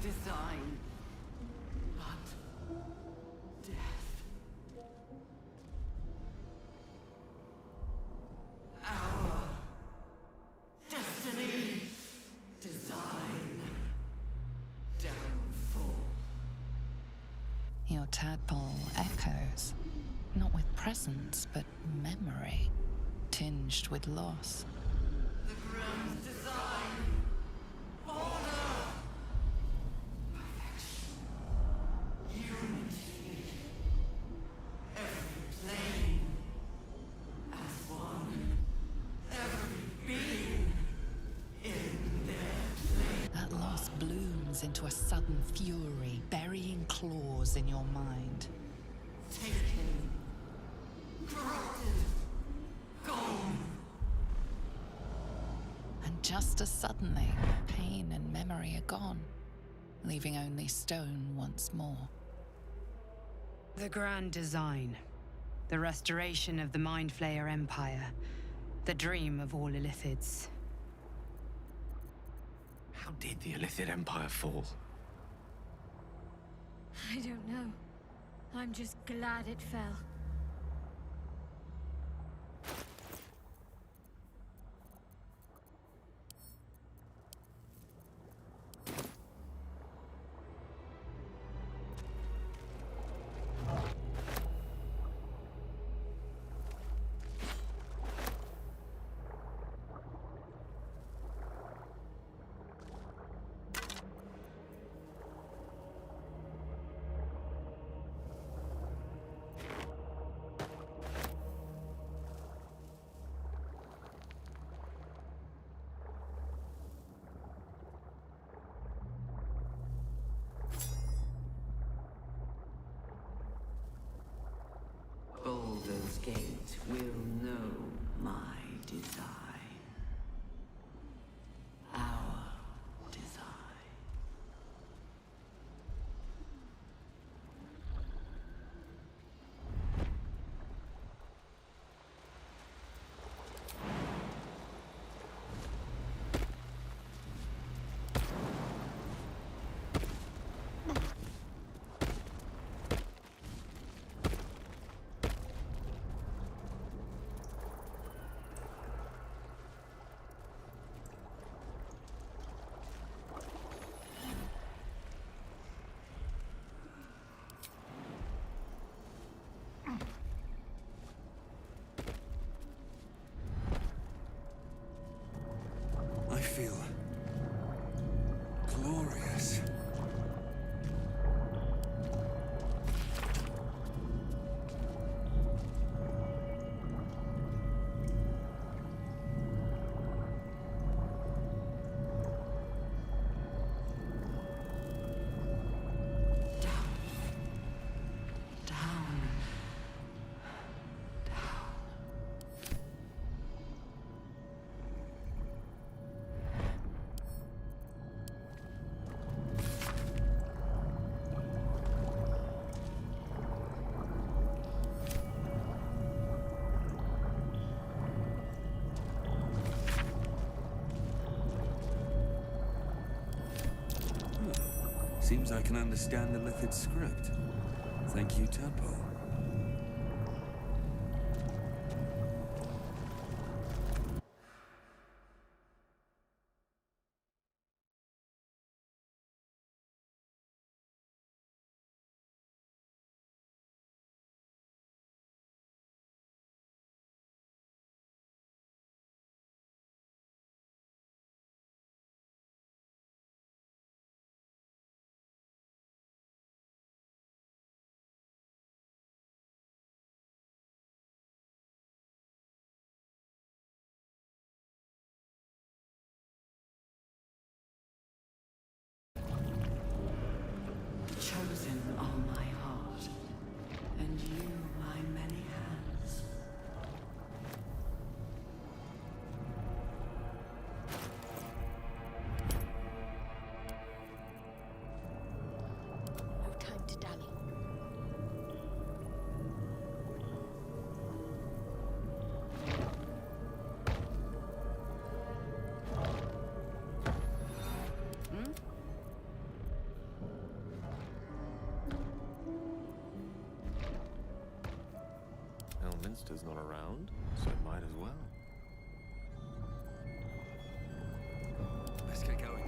design, but death. Our destiny, design, downfall. Your tadpole echoes, not with presence, but memory, tinged with loss. The grand design, order, perfection, unity, every plane as one, every being in their place. That loss blooms into a sudden fury, burying claws in your mind. Taken, corrupted, gone. And just as suddenly, pain and memory are gone, leaving only stone once more. The grand design. The restoration of the Mind Flayer Empire. The dream of all Illithids. How did the Illithid Empire fall? I don't know. I'm just glad it fell. Baldur's Gate will know my design. Our design. I feel glorious. Seems I can understand the Lithid script. Thank you, Tadpole. master's not around, so I might as well. Let's get going.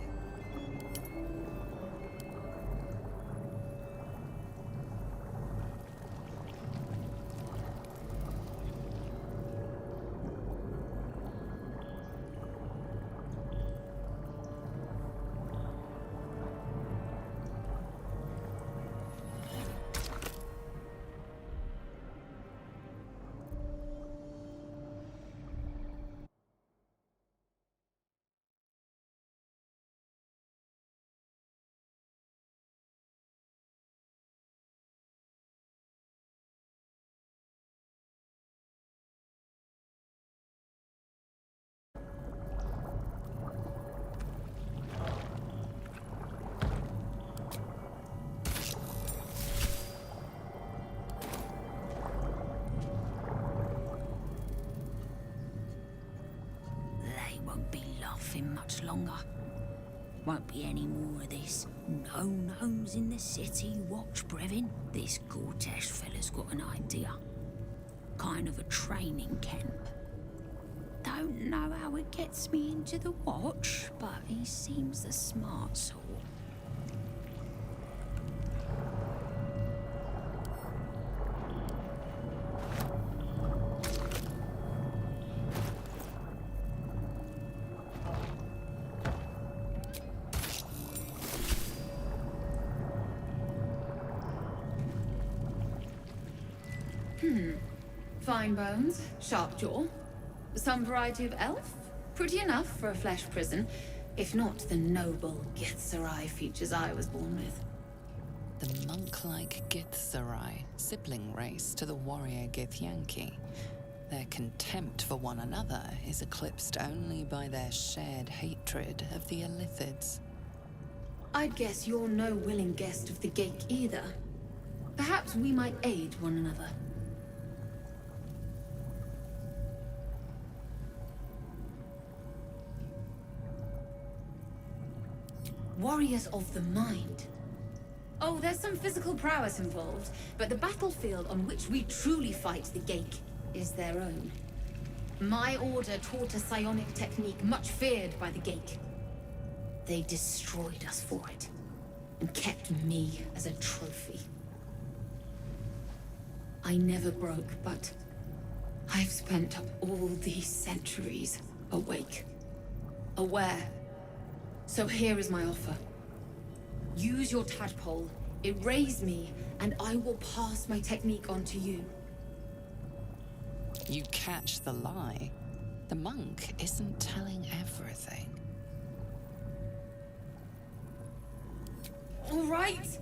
They won't be laughing much longer. Won't be any more of this. No gnomes in the city, watch, Brevin. This Gortash fella's got an idea. Kind of a training camp. Don't know how it gets me into the watch, but he seems the smart sort. Fine bones, sharp jaw. Some variety of elf? Pretty enough for a flesh prison, if not the noble Githzerai features I was born with. The monk-like Githzerai, sibling race to the warrior Githyanki. Their contempt for one another is eclipsed only by their shared hatred of the Illithids. I'd guess you're no willing guest of the Gake either. Perhaps we might aid one another. Warriors of the mind. Oh, there's some physical prowess involved, but the battlefield on which we truly fight the Gake is their own. My order taught a psionic technique much feared by the Gake. They destroyed us for it, and kept me as a trophy. I never broke, but I've spent all these centuries awake, aware. So here is my offer. Use your tadpole, erase me, and I will pass my technique on to you. You catch the lie. The monk isn't telling everything. All right,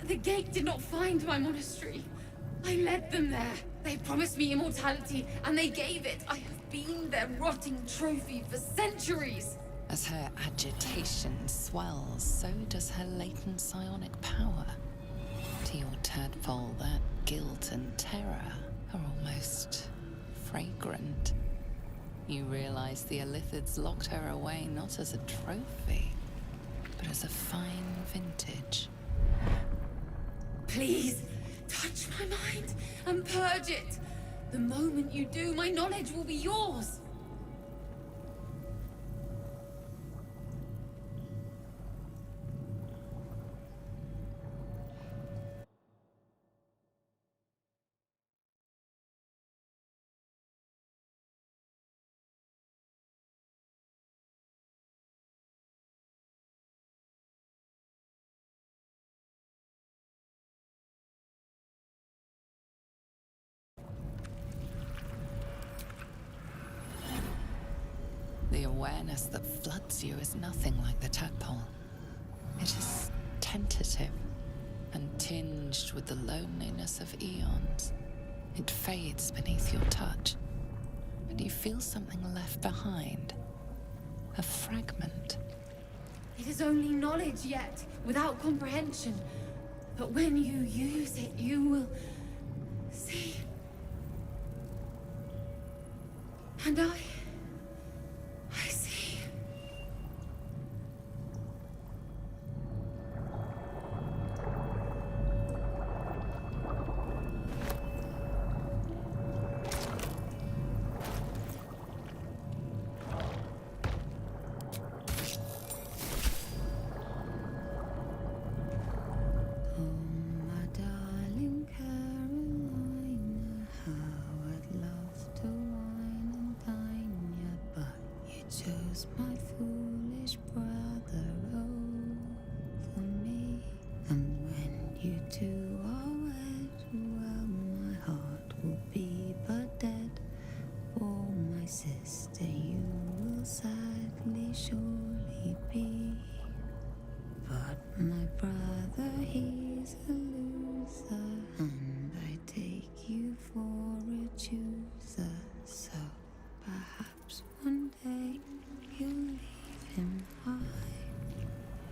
the Gate did not find my monastery. I led them there. They promised me immortality, and they gave it. I have been their rotting trophy for centuries. As her agitation swells, so does her latent psionic power. To your tadpole, that guilt and terror are almost fragrant. You realize the Illithids locked her away not as a trophy, but as a fine vintage. Please, touch my mind and purge it. The moment you do, my knowledge will be yours. The awareness that floods you is nothing like the tadpole. It is tentative and tinged with the loneliness of eons. It fades beneath your touch, but you feel something left behind. A fragment. It is only knowledge yet, without comprehension. But when you use it, you will see. And I see. chose my foolish brother over me. And when you two are wed, well, my heart will be but dead. For my sister you will sadly surely be. But my brother, he's a loser, and I take you for a chooser. So perhaps one day you'll leave him high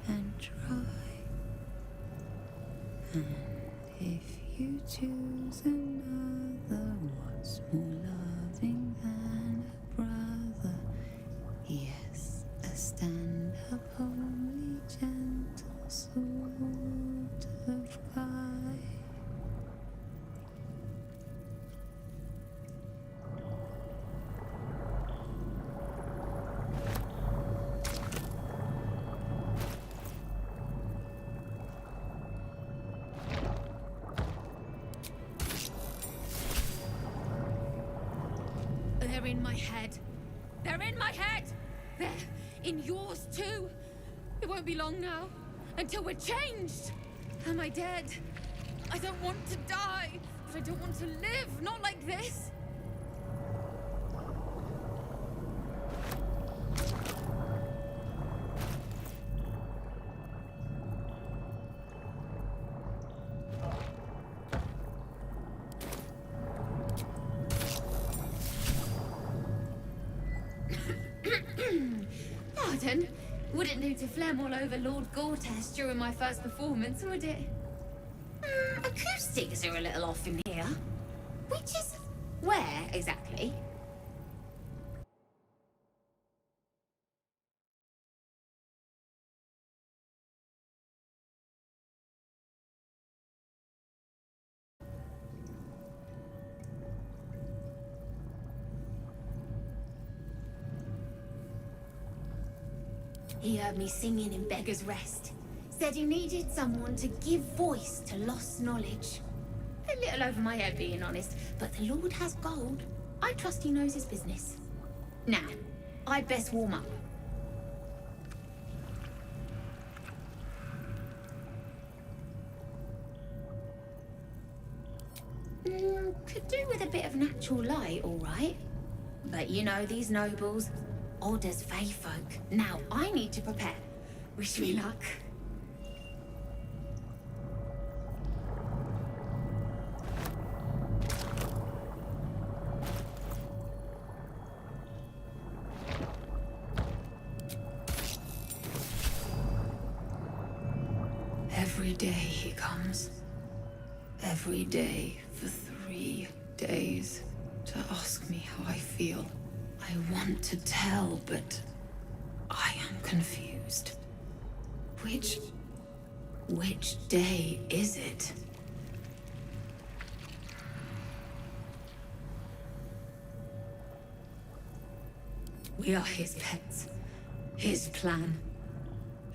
and dry. And if you choose another, what's more loving than a brother? Yes, a stand-up, homely, gentle sort of guy. They're in my head. They're in my head! They're in yours too. It won't be long now until we're changed. Am I dead? I don't want to die, but I don't want to live. Not like this. Pardon? Wouldn't do to phlegm all over Lord Gortash during my first performance, would it? Acoustics are a little off in here. Which is where, exactly? He heard me singing in Beggar's Rest. Said he needed someone to give voice to lost knowledge. A little over my head, being honest, but the Lord has gold. I trust he knows his business. Now, I'd best warm up. Could do with a bit of natural light, all right. But you know these nobles, odd as fae folk. Now I need to prepare. Wish me luck. Every day he comes. Every day for 3 days to ask me how I feel. I want to tell, but I am confused. Which day is it? We are his pets. His plan.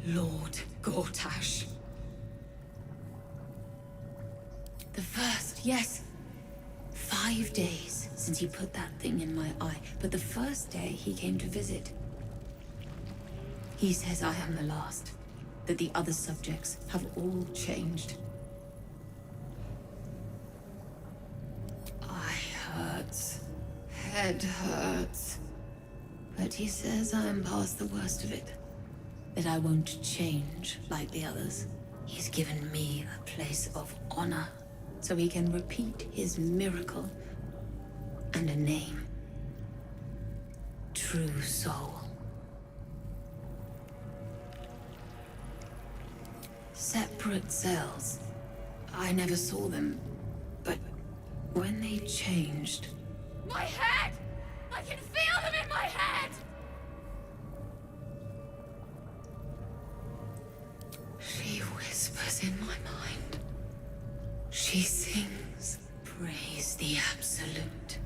Lord Gortash. The first, yes. 5 days since he put that thing in my eye, but the first day he came to visit. He says I am the last, that the other subjects have all changed. Eye hurts, head hurts, but he says I am past the worst of it, that I won't change like the others. He's given me a place of honor, so he can repeat his miracle and a name. True soul. Separate cells. I never saw them, but when they changed... My head! I can feel them in my head! She whispers in my mind. She sings, praise the Absolute.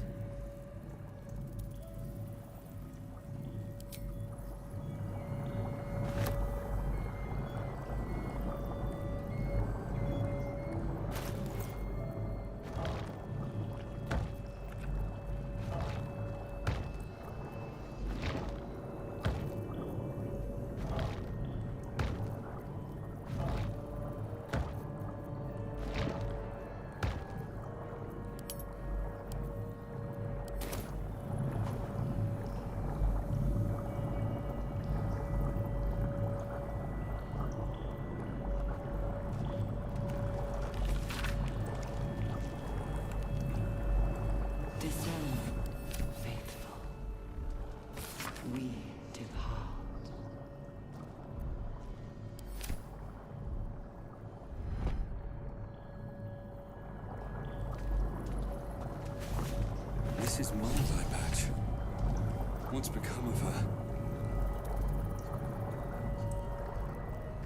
What's become of her?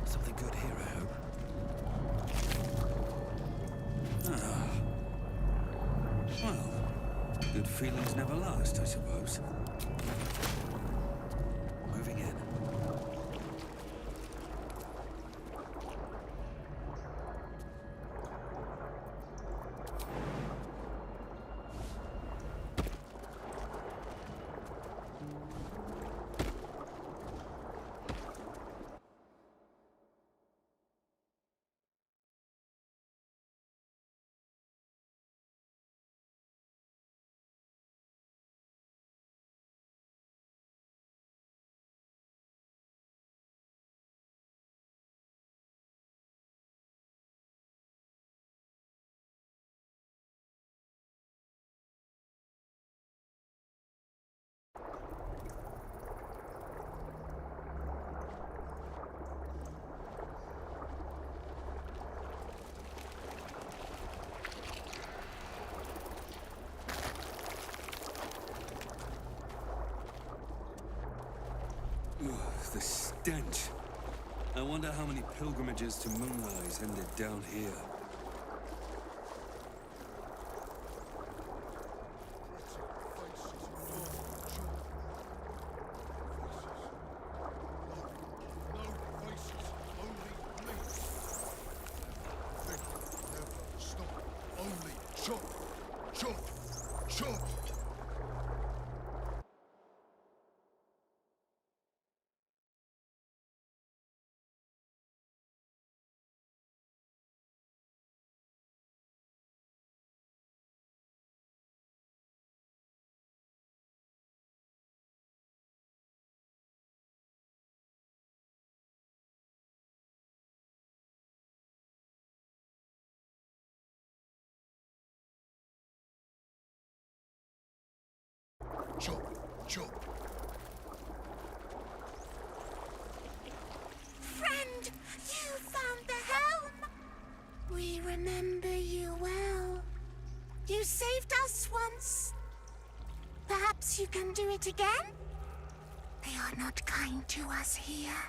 Something good here, I hope. Ah. Well, good feelings never last, I suppose. Moving in. Ugh, the stench. I wonder how many pilgrimages to Moonrise ended down here. Chop, chop. Friend, you found the helm. We remember you well. You saved us once. Perhaps you can do it again? They are not kind to us here.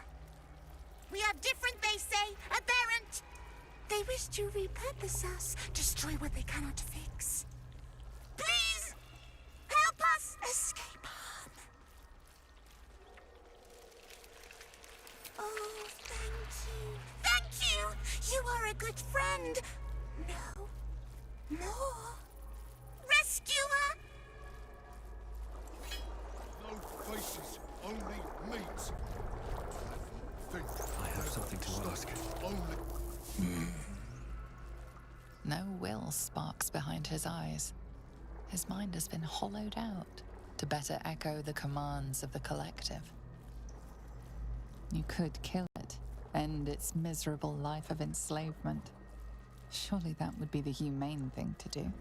We are different, they say, aberrant. They wish to repurpose us, destroy what they cannot fix. Please, help us escape harm. Oh, thank you. Thank you! You are a good friend. No. More. Rescuer! No faces, only meat. Think. I have something to ask. Only. No will sparks behind his eyes. His mind has been hollowed out to better echo the commands of the collective. You could kill it, end its miserable life of enslavement. Surely that would be the humane thing to do.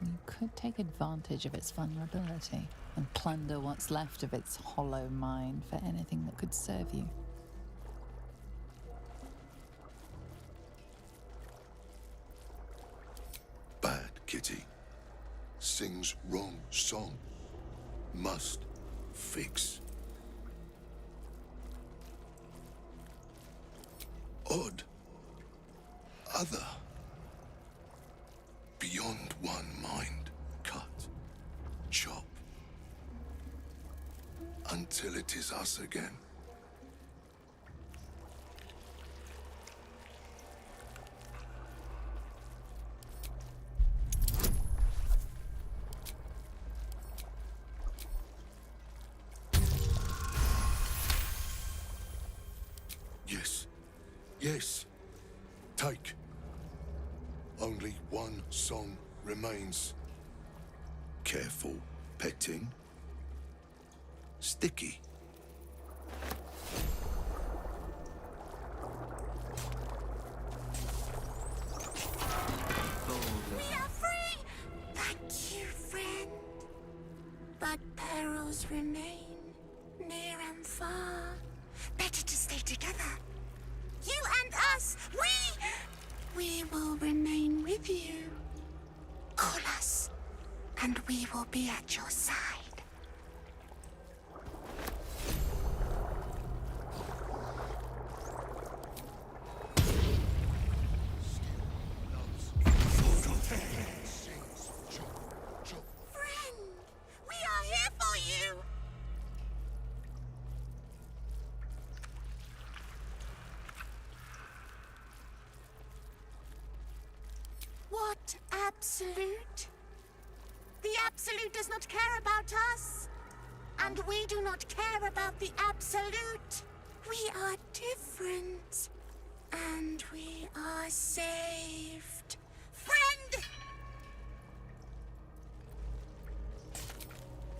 You could take advantage of its vulnerability and plunder what's left of its hollow mind for anything that could serve you. Bad kitty. Sings wrong song. Must fix. Odd. Other. Beyond one mind. Cut. Chop. Until it is us again. Yes. Yes. Take. Only one song remains. Careful petting. Sticky. We are free! Thank you, friend. But perils remain, near and far. Better to stay together. You and us, we will remain with you. Call us, and we will be at your side. Absolute? The Absolute does not care about us. And we do not care about the Absolute. We are different. And we are saved. Friend!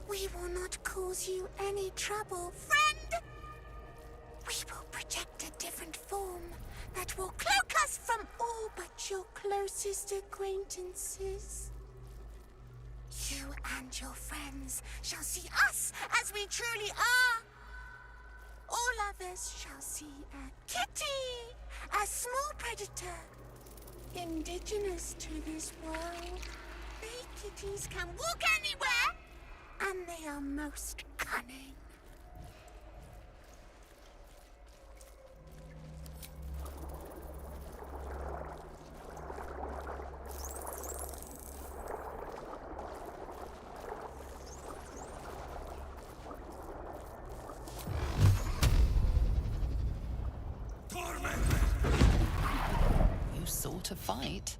We will not cause you any trouble, friend! We will project a different form that will cloak us from all but your closest acquaintances. You and your friends shall see us as we truly are. All others shall see a kitty, a small predator, indigenous to this world. They kitties can walk anywhere, and they are most cunning. You sought a fight,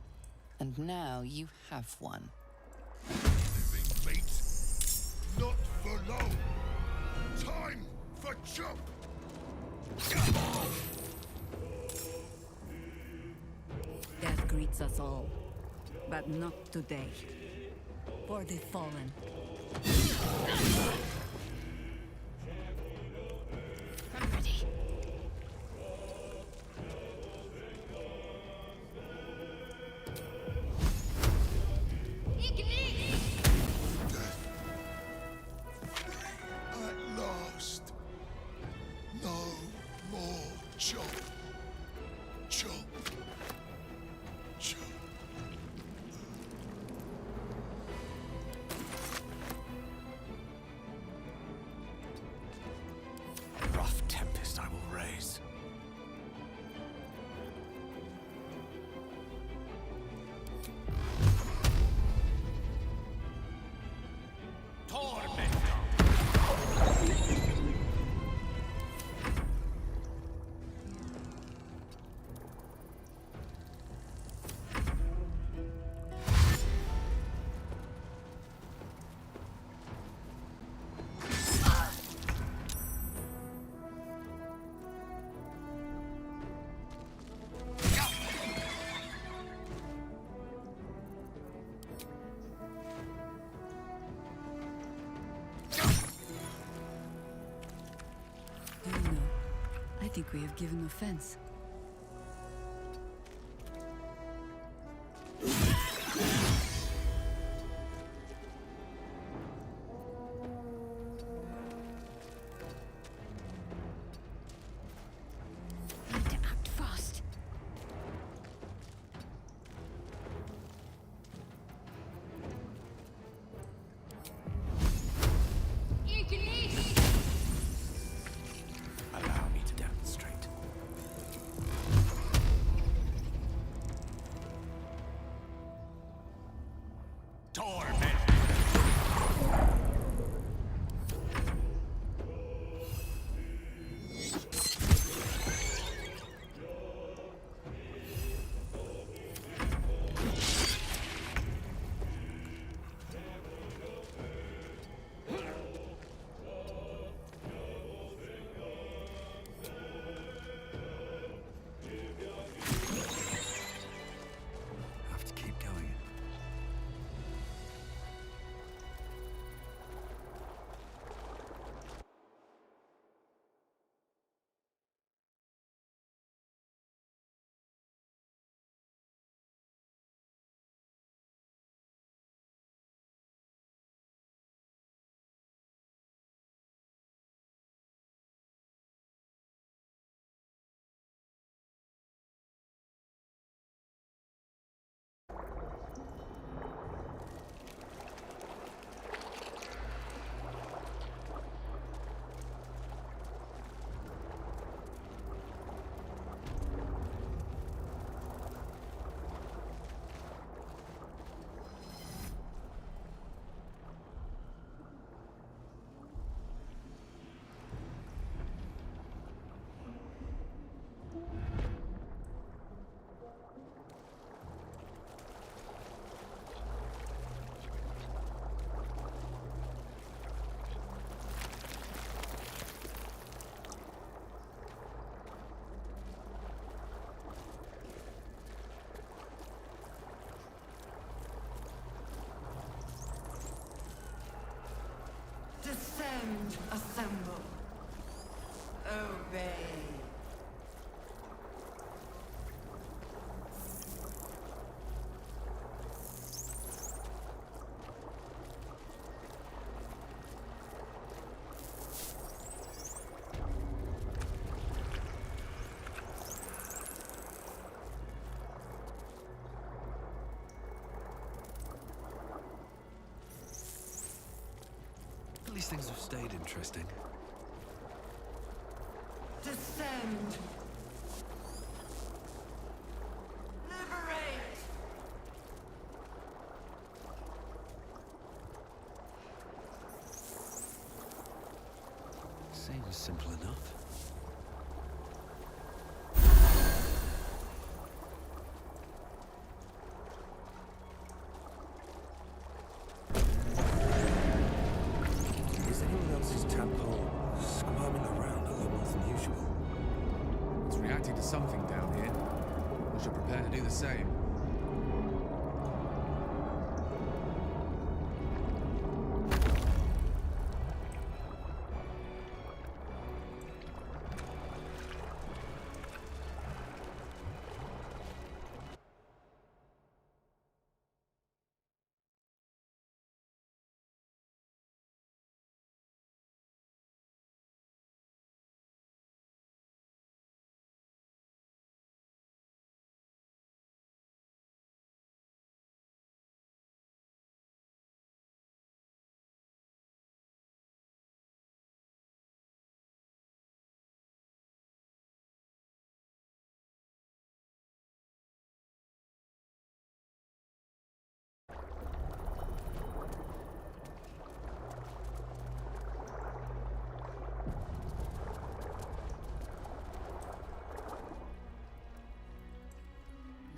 and now you have one. Living meat, not for long. Time for chop. Death greets us all, but not today. For the fallen. I'm ready. Death. At last. No more chop. Chop. Chop. A rough tempest I will raise. I think we have given offense. Need to act fast. Allow me to demonstrate. least things have stayed interesting. Descend. Liberate. Seems simple enough. Is anyone else's tadpole squirming around a lot more than usual? It's reacting to something down here. We should prepare to do the same.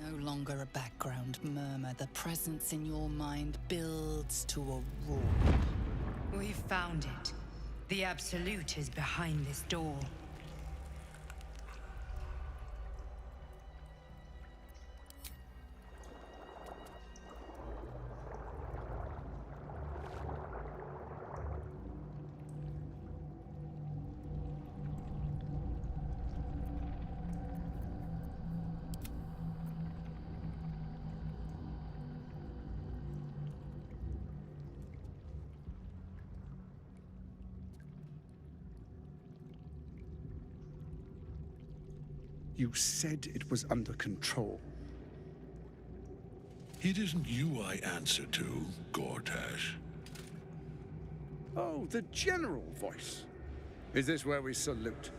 No longer a background murmur. The presence in your mind builds to a roar. We've found it. The Absolute is behind this door. You said it was under control. It isn't you I answer to, Gortash. Oh, the general voice. Is this where we salute?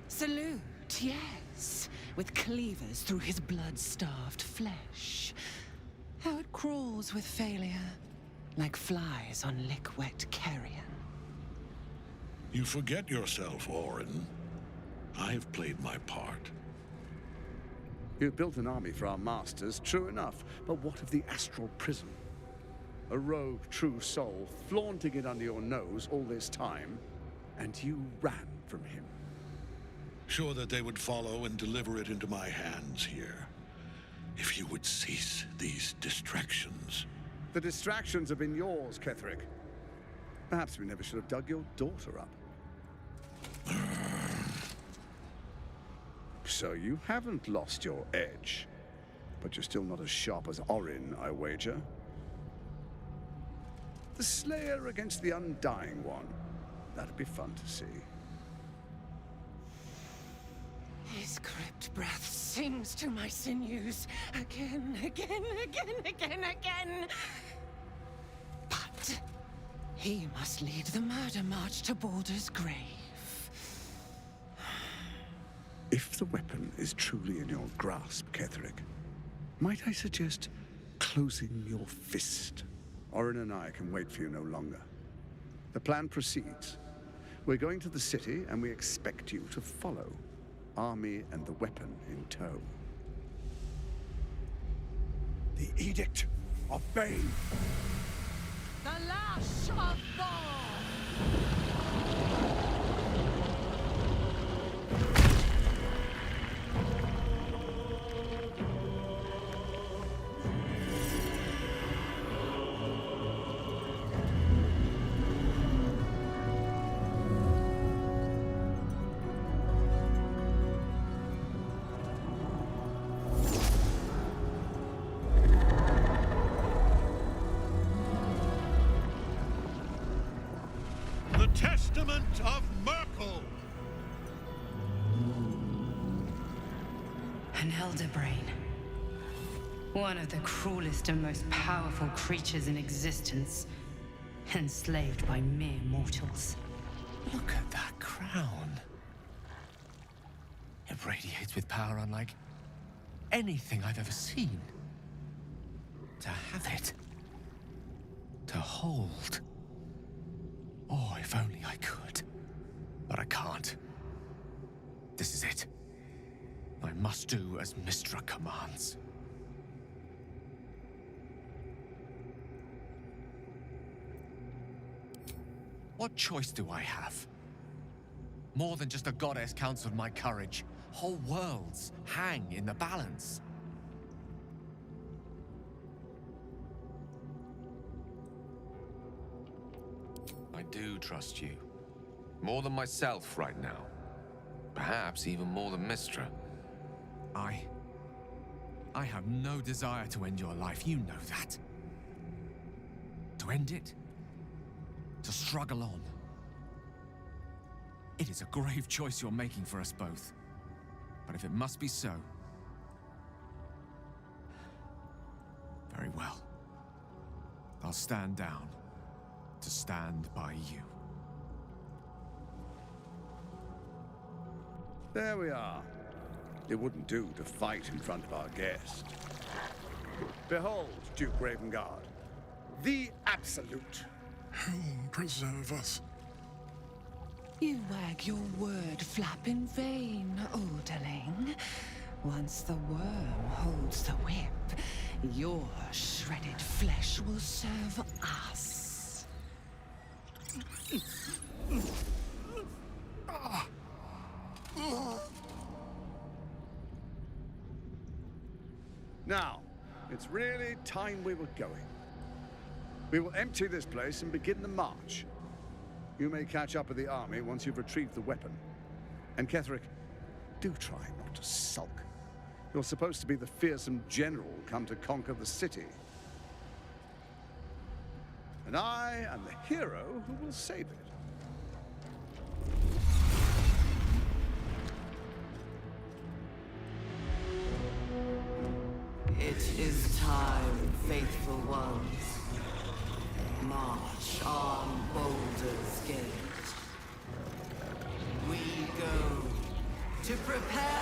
Salute, yes. With cleavers through his blood-starved flesh. How it crawls with failure, like flies on lick-wet carrion. You forget yourself, Orin. I've played my part. You built an army for our masters, true enough. But what of the astral prison? A rogue true soul flaunting it under your nose all this time, and you ran from him. Sure that they would follow and deliver it into my hands here. If you would cease these distractions. The distractions have been yours, Ketherick. Perhaps we never should have dug your daughter up. So you haven't lost your edge. But you're still not as sharp as Orin, I wager. The Slayer against the Undying One. That'd be fun to see. His crypt breath sings to my sinews again, again, again. But he must lead the murder march to Baldur's grave. If the weapon is truly in your grasp, Ketherick, might I suggest closing your fist? Orin and I can wait for you no longer. The plan proceeds. We're going to the city, and we expect you to follow. Army and the weapon in tow. The Edict of Bane. The lash of Thor! The Testament of Merkel! An elder brain. One of the cruelest and most powerful creatures in existence. enslaved by mere mortals. Look at that crown. It radiates with power unlike anything I've ever seen. To have it. To hold. Oh, if only I could. But I can't. This is it. I must do as Mystra commands. What choice do I have? More than just a goddess counseled my courage. Whole worlds hang in the balance. I do trust you. More than myself right now. Perhaps even more than Mystra. I have no desire to end your life, you know that. To end it? To struggle on. It is a grave choice you're making for us both. But if it must be so... very well. I'll stand down to stand by you. There we are. It wouldn't do to fight in front of our guest. Behold, Duke Ravengard, the Absolute. Helm preserve us. You wag your word flap in vain, Orderling. Once the worm holds the whip, your shredded flesh will serve us. Now, it's really time we were going. We will empty this place and begin the march. You may catch up with the army once you've retrieved the weapon. And Ketheric, do try not to sulk. You're supposed to be the fearsome general come to conquer the city. And I am the hero who will save it. It is time, faithful ones. March on Baldur's Gate. We go to prepare